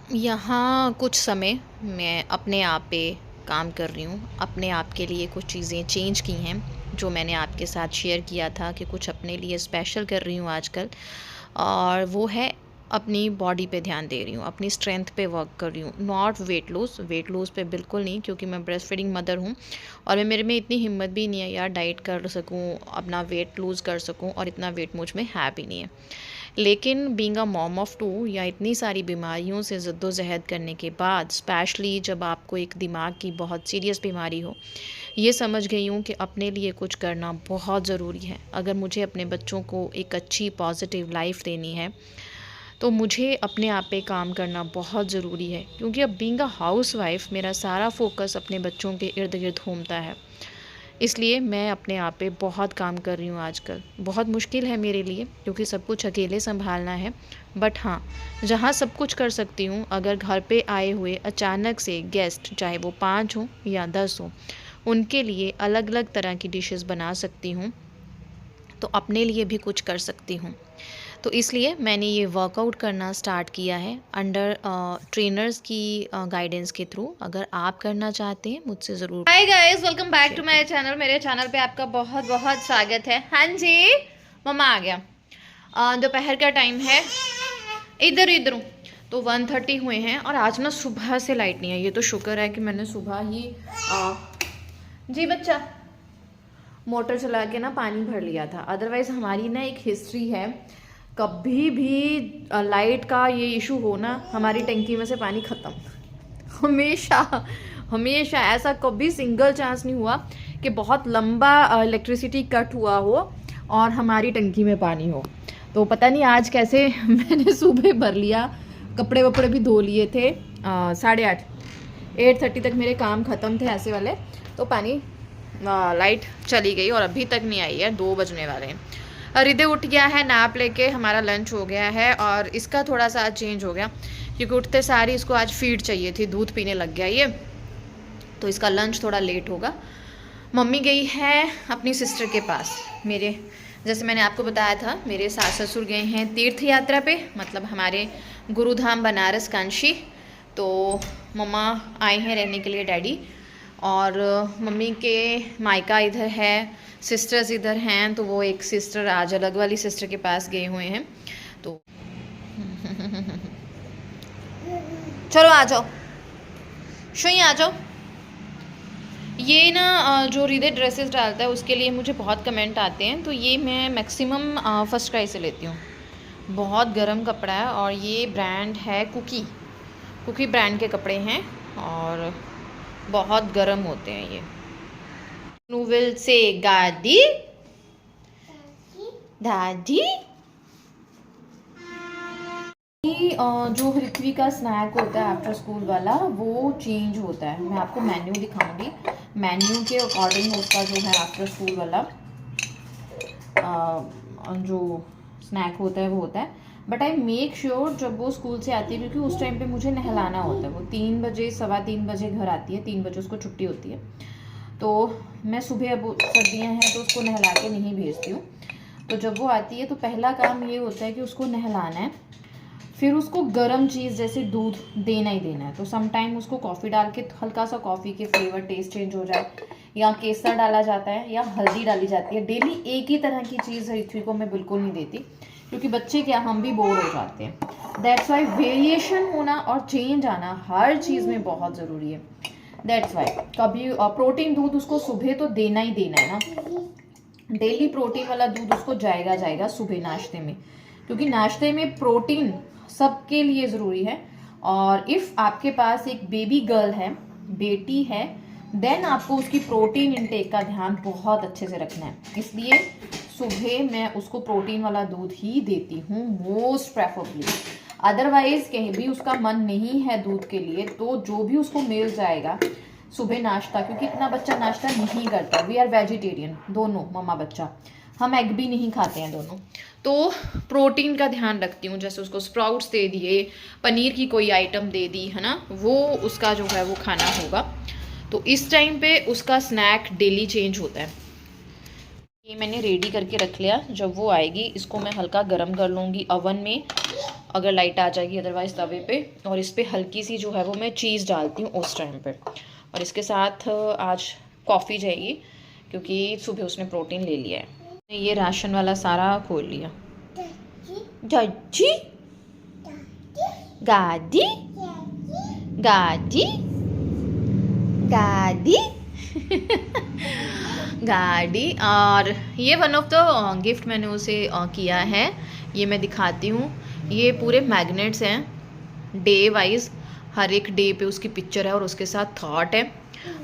यहाँ कुछ समय मैं अपने आप पे काम कर रही हूँ। अपने आप के लिए कुछ चीज़ें चेंज की हैं, जो मैंने आपके साथ शेयर किया था कि कुछ अपने लिए स्पेशल कर रही हूँ आजकल। और वो है अपनी बॉडी पे ध्यान दे रही हूँ, अपनी स्ट्रेंथ पे वर्क कर रही हूँ। नॉट वेट लॉस पे बिल्कुल नहीं, क्योंकि मैं ब्रेस्ट फीडिंग मदर हूँ और मेरे में इतनी हिम्मत भी नहीं है यार डाइट कर सकूँ, अपना वेट लूज़ कर सकूँ, और इतना वेट मुझ में है भी नहीं है। लेकिन being a mom of two, या इतनी सारी बीमारियों से जद्दोजहद करने के बाद, स्पेशली जब आपको एक दिमाग की बहुत सीरियस बीमारी हो, ये समझ गई हूँ कि अपने लिए कुछ करना बहुत ज़रूरी है। अगर मुझे अपने बच्चों को एक अच्छी पॉजिटिव लाइफ देनी है, तो मुझे अपने आप पे काम करना बहुत ज़रूरी है, क्योंकि अब बीइंग अ हाउसवाइफ मेरा सारा फोकस अपने बच्चों के इर्द गिर्द घूमता है। इसलिए मैं अपने आप पे बहुत काम कर रही हूँ आजकल। बहुत मुश्किल है मेरे लिए, क्योंकि सब कुछ अकेले सँभालना है। बट हाँ, जहाँ सब कुछ कर सकती हूँ, अगर घर पे आए हुए अचानक से गेस्ट, चाहे वो 5 हों या 10 हों, उनके लिए अलग-अलग तरह की डिशेज़ बना सकती हूँ, तो अपने लिए भी कुछ कर सकती हूँ। तो इसलिए मैंने ये वर्कआउट करना स्टार्ट किया है अंडर ट्रेनर्स की गाइडेंस के थ्रू। अगर आप करना चाहते हैं, मुझसे ज़रूर। Hi guys, welcome back to my channel. मेरे चैनल पे आपका बहुत बहुत स्वागत है। हाँ जी, मम्मा आ गया। दोपहर का टाइम है, इधर इधर हूँ। तो 1:30 हुए हैं और आज ना सुबह से लाइट नहीं है। ये तो शुक्र है कि मैंने सुबह ही जी बच्चा मोटर चला के ना पानी भर लिया था। अदरवाइज़ हमारी ना एक हिस्ट्री है, कभी भी लाइट का ये इशू हो ना, हमारी टंकी में से पानी ख़त्म। हमेशा हमेशा ऐसा कभी सिंगल चांस नहीं हुआ कि बहुत लंबा इलेक्ट्रिसिटी कट हुआ हो और हमारी टंकी में पानी हो। तो पता नहीं आज कैसे मैंने सुबह भर लिया, कपड़े वपड़े भी धो लिए थे। 8:30 8:30 तक मेरे काम ख़त्म थे ऐसे वाले, तो पानी लाइट चली गई और अभी तक नहीं आई है। 2 बजने वाले हैं। हृदय उठ गया है नाप लेके, हमारा लंच हो गया है और इसका थोड़ा सा चेंज हो गया, क्योंकि उठते सारी इसको आज फीड चाहिए थी, दूध पीने लग गया ये, तो इसका लंच थोड़ा लेट होगा। मम्मी गई है अपनी सिस्टर के पास। मेरे, जैसे मैंने आपको बताया था, मेरे सास ससुर गए हैं तीर्थ यात्रा पे, मतलब हमारे गुरुधाम बनारस कांशी। तो मम्मा आए हैं रहने के लिए, डैडी, और मम्मी के मायका इधर है, सिस्टर्स इधर हैं, तो वो एक सिस्टर आज अलग वाली सिस्टर के पास गए हुए हैं। तो चलो आ जाओ, शुई आ जाओ। ये ना जो हृदय ड्रेसेस डालता है उसके लिए मुझे बहुत कमेंट आते हैं, तो ये मैं मैक्सिमम फर्स्ट क्राई से लेती हूँ। बहुत गर्म कपड़ा है और ये ब्रांड है कुकी। कुकी ब्रांड के कपड़े हैं और बहुत गर्म होते हैं ये। नूविल से गादी दादी। जो पृथ्वी का स्नैक होता है आफ्टर स्कूल वाला, वो चेंज होता है। मैं आपको मेन्यू दिखाऊंगी, मेन्यू के अकॉर्डिंग उसका जो है आफ्टर स्कूल वाला जो स्नैक होता है वो होता है। बट आई मेक श्योर जब वो स्कूल से आती है, क्योंकि उस टाइम पे मुझे नहलाना होता है। वो 3 बजे 3:15 घर आती है, 3 बजे उसको छुट्टी होती है। तो मैं सुबह, अब सर्दियाँ हैं तो उसको नहला के नहीं भेजती हूँ। तो जब वो आती है तो पहला काम ये होता है कि उसको नहलाना है, फिर उसको गर्म चीज़ जैसे दूध देना ही देना है। तो सम टाइम उसको कॉफ़ी डाल के, हल्का सा कॉफ़ी के फ्लेवर टेस्ट चेंज हो जाए, या केसर डाला जाता है या हल्दी डाली जाती है। डेली एक ही तरह की चीज़ ऋत्वी को मैं बिल्कुल नहीं देती, क्योंकि बच्चे क्या, हम भी बोर हो जाते हैं। दैट्स वाई वेरिएशन होना और चेंज आना हर चीज़ में बहुत ज़रूरी है। दैट्स वाई कभी प्रोटीन दूध उसको सुबह तो देना ही देना है ना। डेली प्रोटीन वाला दूध उसको जाएगा सुबह नाश्ते में, क्योंकि नाश्ते में प्रोटीन सबके लिए ज़रूरी है। और इफ़ आपके पास एक बेबी गर्ल है, बेटी है, देन आपको उसकी प्रोटीन इनटेक का ध्यान बहुत अच्छे से रखना है। इसलिए सुबह मैं उसको प्रोटीन वाला दूध ही देती हूँ मोस्ट प्रेफरेबली। अदरवाइज कहीं भी उसका मन नहीं है दूध के लिए, तो जो भी उसको मिल जाएगा सुबह नाश्ता, क्योंकि इतना बच्चा नाश्ता नहीं करता। वी आर वेजिटेरियन दोनों, मम्मा बच्चा, हम एग भी नहीं खाते हैं दोनों। तो प्रोटीन का ध्यान रखती हूँ, जैसे उसको स्प्राउट्स दे दिए, पनीर की कोई आइटम दे दी है ना, वो उसका जो है वो खाना होगा। तो इस टाइम पे उसका स्नैक डेली चेंज होता है। ये मैंने रेडी करके रख लिया, जब वो आएगी इसको मैं हल्का गर्म कर लूँगी ओवन में। अगर लाइट आ जाएगी, अदरवाइज़ तवे पे। और इस पर हल्की सी जो है वो मैं चीज़ डालती हूँ उस टाइम पे। और इसके साथ आज कॉफ़ी जाएगी क्योंकि सुबह उसने प्रोटीन ले लिया है। ये राशन वाला सारा खोल लिया। चाची, गादी, गादी, गादी गाड़ी। और ये वन ऑफ द गिफ्ट मैंने उसे किया है, ये मैं दिखाती हूँ। ये पूरे मैग्नेट्स हैं डे वाइज, हर एक डे पे उसकी पिक्चर है और उसके साथ थॉट है।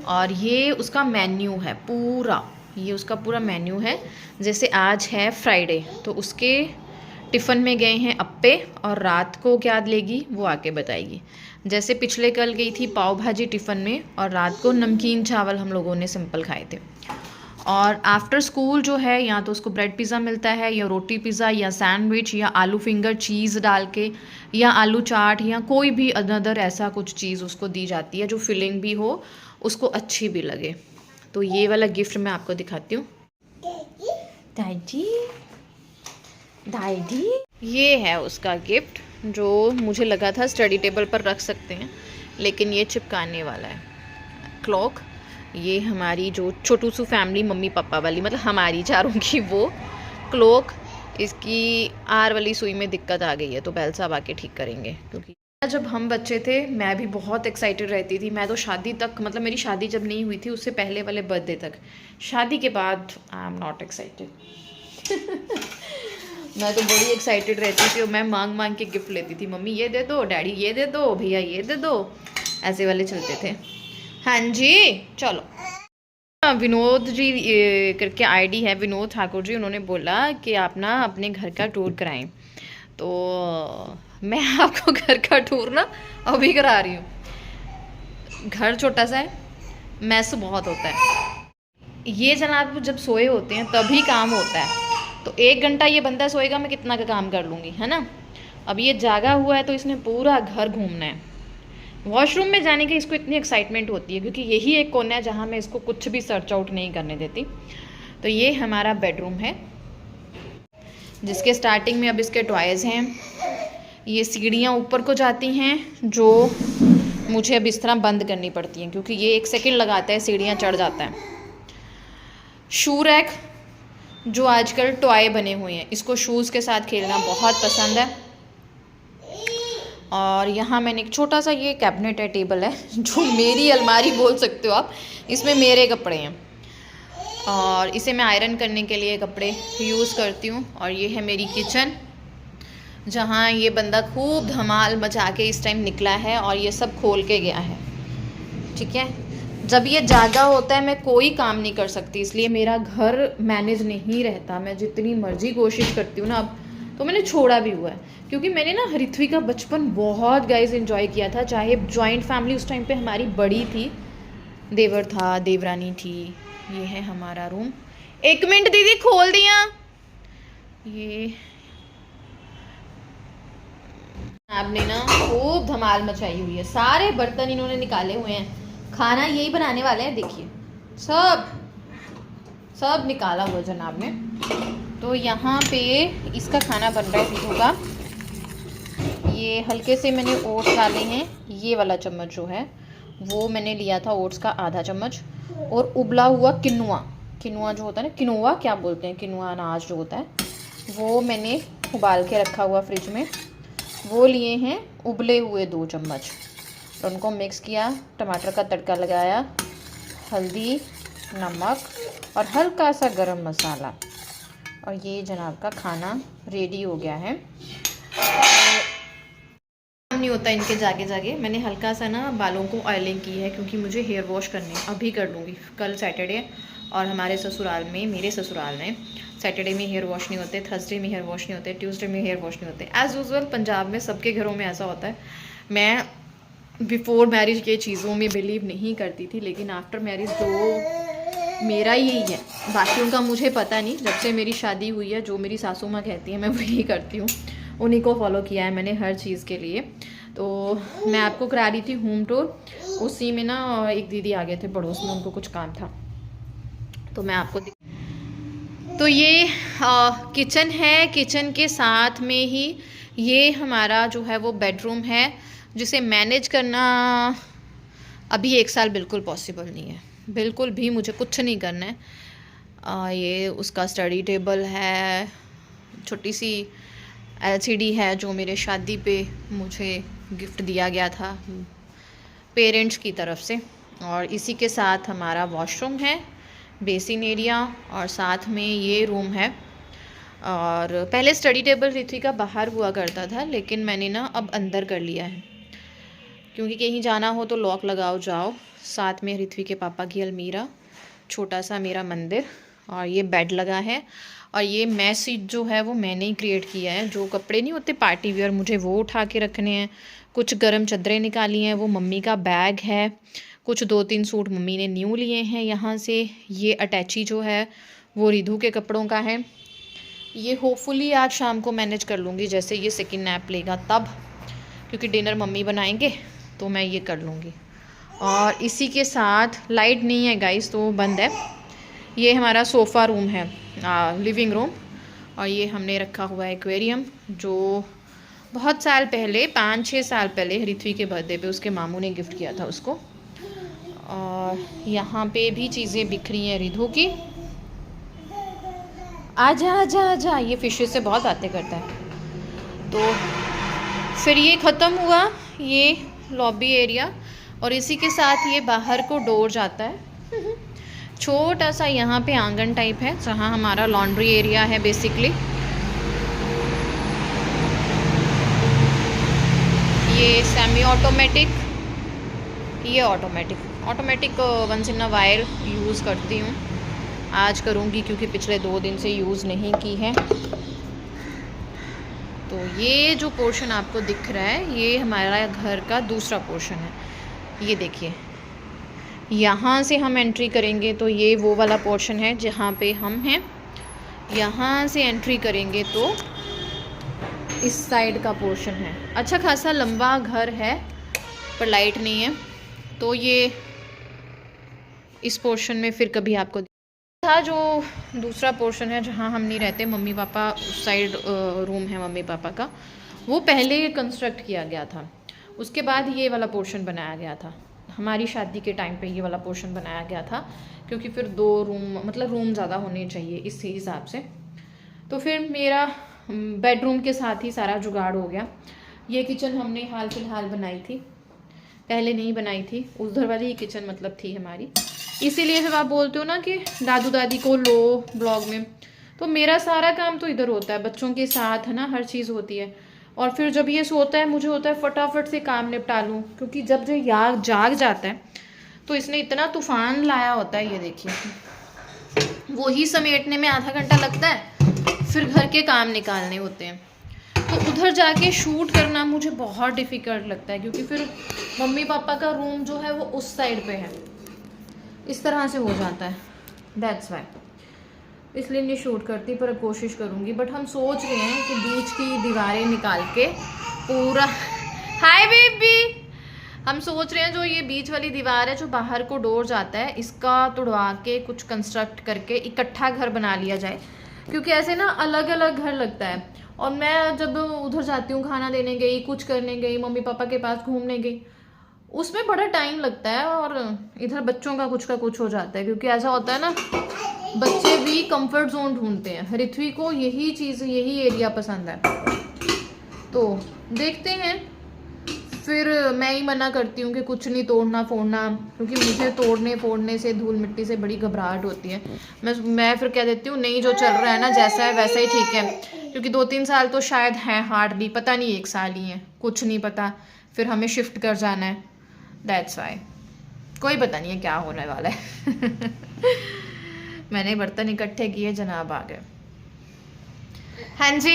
और ये उसका मेन्यू है पूरा, ये उसका पूरा मेन्यू है। जैसे आज है फ्राइडे तो उसके टिफ़िन में गए हैं अप्पे, और रात को क्या लेगी वो आके बताएगी। जैसे पिछले कल गई थी पाव भाजी टिफ़िन में, और रात को नमकीन चावल हम लोगों ने सिंपल खाए थे। और आफ्टर स्कूल जो है या तो उसको ब्रेड पिज़्ज़ा मिलता है, या रोटी पिज़्ज़ा, या सैंडविच, या आलू फिंगर चीज़ डाल के, या आलू चाट, या कोई भी अनदर ऐसा कुछ चीज़ उसको दी जाती है जो फिलिंग भी हो, उसको अच्छी भी लगे। तो ये वाला गिफ्ट मैं आपको दिखाती हूँ। दादी, दादी, ये है उसका गिफ्ट जो मुझे लगा था स्टडी टेबल पर रख सकते हैं, लेकिन ये चिपकाने वाला है क्लॉक। ये हमारी जो छोटू सी फैमिली मम्मी पापा वाली, मतलब हमारी चारों की वो क्लॉक, इसकी आर वाली सुई में दिक्कत आ गई है तो बैल साहब आके ठीक करेंगे। क्योंकि जब हम बच्चे थे मैं भी बहुत एक्साइटेड रहती थी। मैं तो शादी तक, मतलब मेरी शादी जब नहीं हुई थी उससे पहले वाले बर्थडे तक, शादी के बाद आई एम नॉट एक्साइटेड मैं तो बड़ी एक्साइटेड रहती थी और मैं मांग मांग के गिफ्ट लेती थी। मम्मी ये दे दो, डैडी ये दे दो, भैया ये दे दो, ऐसे वाले चलते थे। हाँ जी, चलो। विनोद जी करके आईडी है, विनोद ठाकुर जी, उन्होंने बोला कि आप ना अपने घर का टूर कराएं। तो मैं आपको घर का टूर ना अभी करा रही हूँ। घर छोटा सा है, मैस बहुत होता है। ये जनाब जब सोए होते हैं तभी काम होता है। तो 1 घंटा ये बंदा सोएगा, मैं कितना का काम कर लूँगी, है ना। अब ये जागा हुआ है तो इसने पूरा घर घूमना है। वॉशरूम में जाने की इसको इतनी एक्साइटमेंट होती है क्योंकि यही एक कोना है जहाँ मैं इसको कुछ भी सर्च आउट नहीं करने देती। तो ये हमारा बेडरूम है जिसके स्टार्टिंग में अब इसके टॉयज़ हैं। ये सीढ़ियाँ ऊपर को जाती हैं जो मुझे अब इस तरह बंद करनी पड़ती हैं क्योंकि ये 1 सेकंड लगाता है, सीढ़ियाँ चढ़ जाता है। शू रैक जो आजकल टॉय बने हुए हैं, इसको शूज़ के साथ खेलना बहुत पसंद है। और यहाँ मैंने एक छोटा सा ये कैबिनेट है, टेबल है, जो मेरी अलमारी बोल सकते हो आप। इसमें मेरे कपड़े हैं और इसे मैं आयरन करने के लिए कपड़े यूज़ करती हूँ। और ये है मेरी किचन जहाँ ये बंदा खूब धमाल मचा के इस टाइम निकला है और ये सब खोल के गया है। ठीक है, जब ये जागा होता है मैं कोई काम नहीं कर सकती, इसलिए मेरा घर मैनेज नहीं रहता। मैं जितनी मर्जी कोशिश करती हूँ ना, अब तो मैंने छोड़ा भी हुआ है क्योंकि मैंने ना ऋत्वी का बचपन बहुत गाइस एंजॉय किया था। चाहे जॉइंट फैमिली उस टाइम पे हमारी बड़ी थी, देवर था, देवरानी थी। ये है हमारा रूम। 1 मिनट दीदी, खोल दिया। ये आपने ना खूब धमाल मचाई हुई है, सारे बर्तन इन्होंने निकाले हुए हैं। खाना यही बनाने वाले हैं, देखिए सब निकाला हुआ जनाब ने। तो यहाँ पे इसका खाना बन रहा है पीठों का। ये हल्के से मैंने ओट्स डाले हैं, ये वाला चम्मच जो है वो मैंने लिया था ओट्स का आधा चम्मच। और उबला हुआ किनुआ जो होता है ना, किनोवा क्या बोलते हैं, किनुआ अनाज जो होता है, वो मैंने उबाल के रखा हुआ फ्रिज में, वो लिए हैं उबले हुए 2 चम्मच। और उनको मिक्स किया, टमाटर का तड़का लगाया, हल्दी, नमक और हल्का सा गरम मसाला, और ये जनाब का खाना रेडी हो गया है। काम नहीं होता इनके जागे जागे। मैंने हल्का सा ना बालों को ऑयलिंग की है क्योंकि मुझे हेयर वॉश करने हैं, अभी कर लूँगी। कल सैटरडे और हमारे ससुराल में, मेरे ससुराल में सैटरडे में हेयर वॉश नहीं होते, थर्सडे में हेयर वॉश नहीं होते, ट्यूसडे में हेयर वॉश नहीं होते। एज़ यूजुअल पंजाब में सबके घरों में ऐसा होता है। मैं बिफोर मैरिज ये चीज़ों में बिलीव नहीं करती थी, लेकिन आफ्टर मैरिज जो मेरा यही है, बाकियों का मुझे पता नहीं। जब से मेरी शादी हुई है जो मेरी सासू माँ कहती है मैं वही करती हूँ, उन्हीं को फॉलो किया है मैंने हर चीज़ के लिए। तो मैं आपको करा रही थी होम टूर, उसी में ना एक दीदी आ गए थे पड़ोस में, उनको कुछ काम था तो मैं आपको तो ये किचन है। किचन के साथ में ही ये हमारा जो है वो बेडरूम है, जिसे मैनेज करना अभी 1 साल बिल्कुल पॉसिबल नहीं है, बिल्कुल भी मुझे कुछ नहीं करना है। ये उसका स्टडी टेबल है, छोटी सी एलसीडी है जो मेरे शादी पे मुझे गिफ्ट दिया गया था पेरेंट्स की तरफ से, और इसी के साथ हमारा वॉशरूम है, बेसिन एरिया, और साथ में ये रूम है। और पहले स्टडी टेबल ऋत्वी का बाहर हुआ करता था, लेकिन मैंने ना अब अंदर कर लिया है, क्योंकि कहीं जाना हो तो लॉक लगाओ जाओ। साथ में ऋत्वी के पापा की अलमीरा, छोटा सा मेरा मंदिर, और ये बेड लगा है। और ये मैस जो है वो मैंने ही क्रिएट किया है। जो कपड़े नहीं होते पार्टी वेयर, मुझे वो उठा के रखने हैं। कुछ गर्म चादरें निकाली हैं, वो मम्मी का बैग है। कुछ 2-3 सूट मम्मी ने न्यू लिए हैं यहाँ से। ये अटैची जो है वो रिधु के कपड़ों का है। ये होपफुली आज शाम को मैनेज कर लूँगी, जैसे ये सेकंड नैप लेगा तब, क्योंकि डिनर मम्मी बनाएंगे तो मैं ये कर लूँगी। और इसी के साथ लाइट नहीं है गाइस, तो बंद है। ये हमारा सोफ़ा रूम है, लिविंग रूम। और ये हमने रखा हुआ है एक्वेरियम, जो बहुत साल पहले 5-6 साल पहले ऋत्वी के बर्थडे पे उसके मामू ने गिफ्ट किया था उसको। और यहाँ पे भी चीज़ें बिखरी हैं रिधु की। आजा आजा आजा, ये फिशेस से बहुत बातें करता है। तो फिर ये ख़त्म हुआ ये लॉबी एरिया, और इसी के साथ ये बाहर को डोर जाता है। छोटा सा यहाँ पे आंगन टाइप है, जहाँ हमारा लॉन्ड्री एरिया है बेसिकली। ये सेमी ऑटोमेटिक, ये automatic once in a while use करती हूँ। आज करूँगी क्योंकि पिछले 2 दिन से यूज़ नहीं की है। तो ये जो पोर्शन आपको दिख रहा है, ये हमारा घर का दूसरा पोर्शन है। ये देखिए, यहाँ से हम एंट्री करेंगे तो ये वो वाला पोर्शन है जहाँ पे हम हैं। यहाँ से एंट्री करेंगे तो इस साइड का पोर्शन है। अच्छा खासा लंबा घर है, पर लाइट नहीं है, तो ये इस पोर्शन में फिर कभी आपको था। जो दूसरा पोर्शन है जहाँ हम नहीं रहते, मम्मी पापा उस साइड रूम है मम्मी पापा का, वो पहले कंस्ट्रक्ट किया गया था। उसके बाद ये वाला पोर्शन बनाया गया था। हमारी शादी के टाइम पे ये वाला पोर्शन बनाया गया था, क्योंकि फिर 2 रूम, मतलब रूम ज़्यादा होने चाहिए इसी हिसाब से। तो फिर मेरा बेडरूम के साथ ही सारा जुगाड़ हो गया। ये किचन हमने हाल फिलहाल बनाई थी, पहले नहीं बनाई थी। उधर वाली ही किचन मतलब थी हमारी। इसीलिए जब आप बोलते हो ना कि दादू दादी को लो ब्लॉग में, तो मेरा सारा काम तो इधर होता है, बच्चों के साथ है ना, हर चीज़ होती है। और फिर जब ये सोता है, मुझे होता है फटाफट से काम निपटा लूँ, क्योंकि जब जो यार जाग जाता है तो इसने इतना तूफान लाया होता है। ये देखिए, वो ही समेटने में आधा घंटा लगता है, फिर घर के काम निकालने होते हैं। तो उधर जाके शूट करना मुझे बहुत डिफ़िकल्ट लगता है, क्योंकि फिर मम्मी पापा का रूम जो है वो उस साइड पे है, इस तरह से हो जाता है। दैट्स वाई, इसलिए नहीं शूट करती, पर कोशिश करूँगी। बट हम सोच रहे हैं कि बीच की दीवारें निकाल के पूरा हाय बेबी, हम सोच रहे हैं जो ये बीच वाली दीवार है जो बाहर को डोर जाता है, इसका तुड़वा के कुछ कंस्ट्रक्ट करके इकट्ठा घर बना लिया जाए, क्योंकि ऐसे ना अलग अलग घर लगता है। और मैं जब उधर जाती हूँ, खाना देने गई, कुछ करने गई, मम्मी पापा के पास घूमने गई, उसमें बड़ा टाइम लगता है, और इधर बच्चों का कुछ हो जाता है। क्योंकि ऐसा होता है ना, बच्चे भी कंफर्ट जोन ढूंढते हैं। ऋत्वी को यही चीज़, यही एरिया पसंद है। तो देखते हैं, फिर मैं ही मना करती हूँ कि कुछ नहीं तोड़ना फोड़ना, क्योंकि मुझे तोड़ने फोड़ने से, धूल मिट्टी से बड़ी घबराहट होती है। मैं फिर कह देती हूँ नहीं, जो चल रहा है ना, जैसा है वैसा ही ठीक है। क्योंकि 2-3 साल तो शायद हैं, हार्डली, पता नहीं 1 साल ही है, कुछ नहीं पता। फिर हमें शिफ्ट कर जाना है, दैट्स वाई। कोई पता नहीं है क्या होने वाला है। मैंने बर्तन इकट्ठे किए, जनाब आ गए। हाँ जी,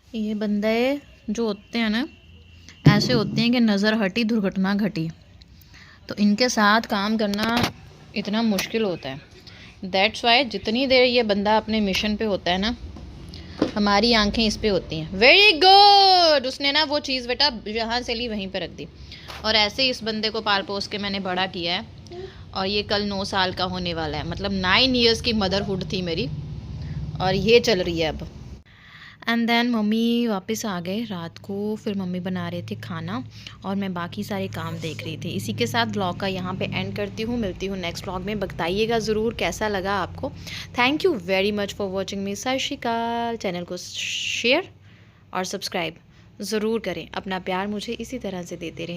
ये बंदे जो होते हैं ना, ऐसे होते हैं कि नज़र हटी दुर्घटना घटी। तो इनके साथ काम करना इतना मुश्किल होता है। दैट्स वाई जितनी देर ये बंदा अपने मिशन पे होता है ना, हमारी आंखें इस पे होती हैं। वेरी गुड, उसने ना वो चीज़ बेटा जहाँ से ली वहीं पे रख दी। और ऐसे इस बंदे को पाल पोस के मैंने बड़ा किया है, और ये कल 9 साल का होने वाला है। मतलब 9 ईयर्स की मदरहुड थी मेरी, और ये चल रही है अब। एंड देन मम्मी वापस आ गए रात को। फिर मम्मी बना रहे थे खाना और मैं बाकी सारे काम देख रही थी। इसी के साथ व्लॉग का यहाँ पे एंड करती हूँ। मिलती हूँ नेक्स्ट व्लॉग में। बताइएगा ज़रूर कैसा लगा आपको। Thank you very much for watching मी। सत श्री अकाल। चैनल को शेयर और सब्सक्राइब ज़रूर करें। अपना प्यार मुझे इसी तरह से देते रहें।